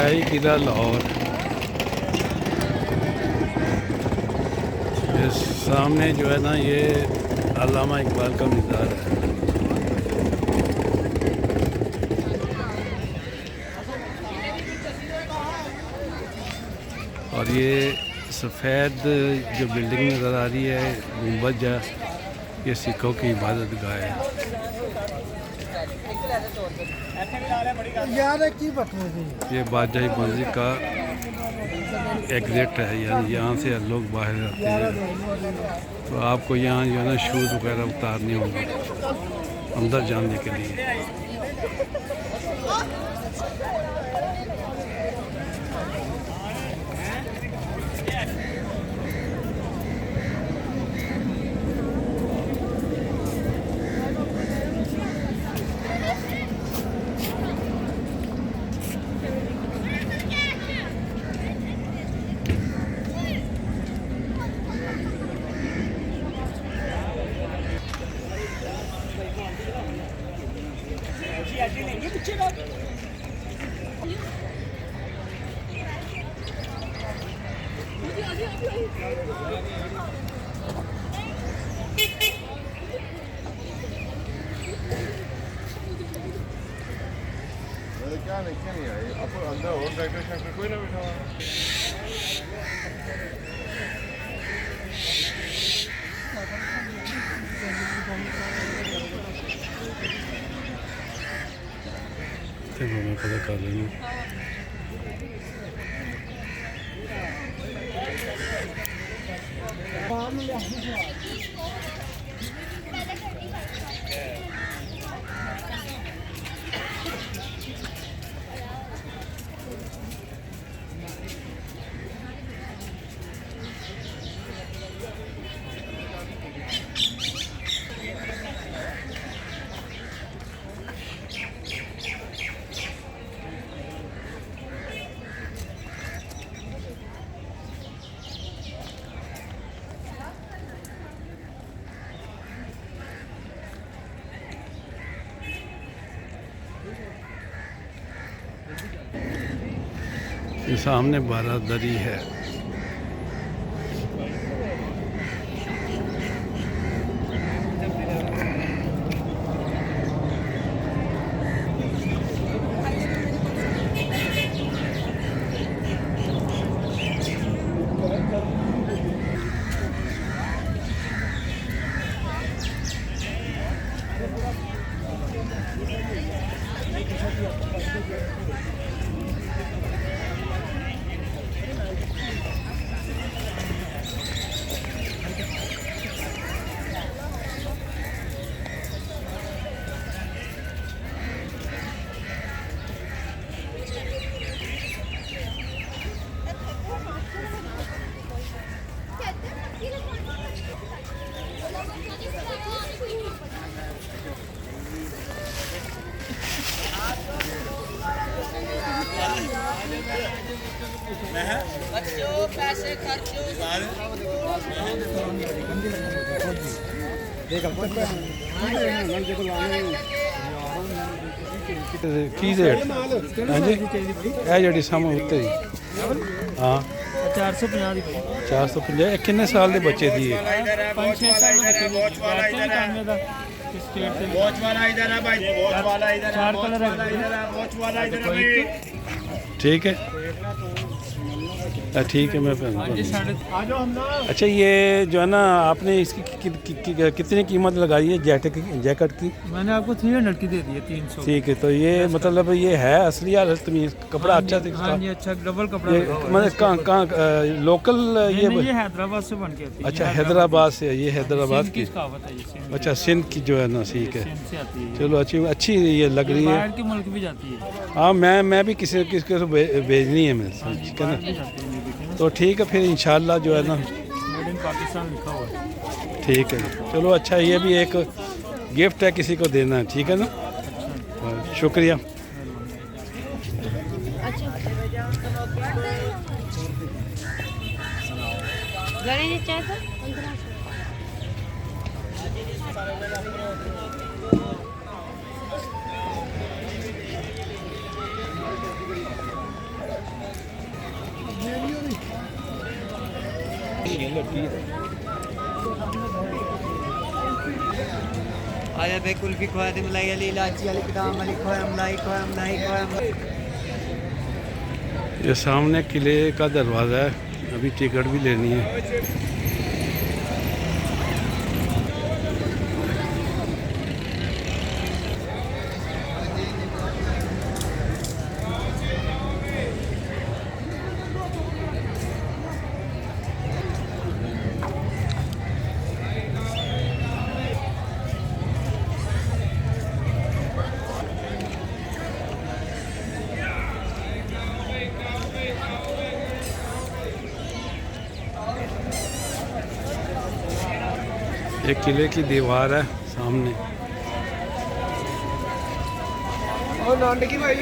शाही किला लाहौर। इस सामने जो है ना ये अल्लामा इकबाल का मज़ार है। और ये सफ़ेद जो बिल्डिंग नज़र आ रही है गुंबद है, ये सिखों की इबादत गाह है। ये बादशाही मस्जिद का एग्जिट है, यानी यहाँ से लोग बाहर आते हैं। तो आपको यहाँ जो है ना शूज़ वगैरह उतारने होंगे अंदर जाने के लिए। क्या नहीं है अब अंदर और डेकोरेशन पे कोई ना बैठा हुआ मैं पता कर लेंगे। ये सामने बारादरी है। पैसे खर्चो की रेट हाँ जी यह जी सामने उत्ते जी हाँ 450 किन्ने साल के बच्चे दी है? 5-6 साल के वॉच वाला इधर है भाई, वॉच वाला इधर है, चार कलर इधर है, वॉच वाला इधर है। ठीक है ठीक है मैं अच्छा ये जो है ना आपने इसकी कितनी कीमत लगाई है जैकेट की? मैंने आपको 300 की दे दी है 300। ठीक है तो ये मतलब ये है असली या तमीज कपड़ा अच्छा था हाँ जी अच्छा डबल कपड़ा मतलब कहाँ लोकल ये हैदराबाद से बन के आती है। अच्छा हैदराबाद से ये हैदराबाद की अच्छा सिंध की जो है ना ठीक है चलो अच्छी ये लग रही है। बाहर के मुल्क भी जाती है। हाँ मैं भी किसी को भेजनी है मैं ठीक है ना तो ठीक है फिर इंशाल्लाह जो है ना मेड इन पाकिस्तान लिखा हुआ है। ठीक है चलो अच्छा ये भी एक गिफ्ट है किसी को देना है ठीक है ना शुक्रिया। आया बे कुल्फी खोया दे मलाई वाली इलायची वाली बादाम वाली खोया मलाई खोया मलाई खोया ये सामने किले का दरवाज़ा है, अभी टिकट भी लेनी है। एक किले की दीवार है सामने। और नांड की भाई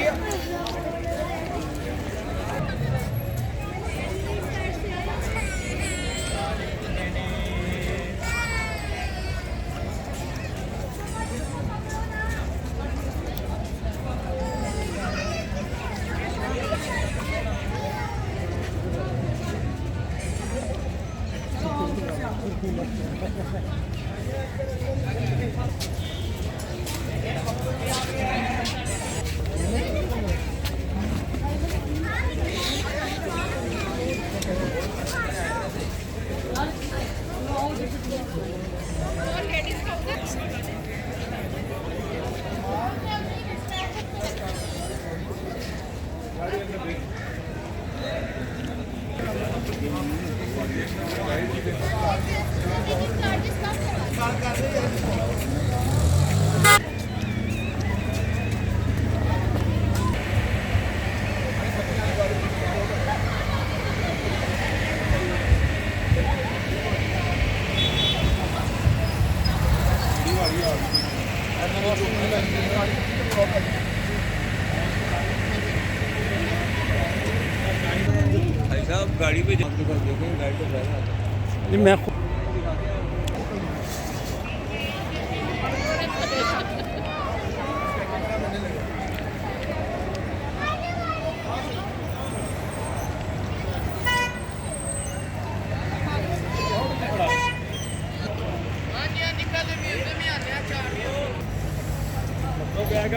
साहब गाड़ी पे गाड़ी तो नहीं मैं बैग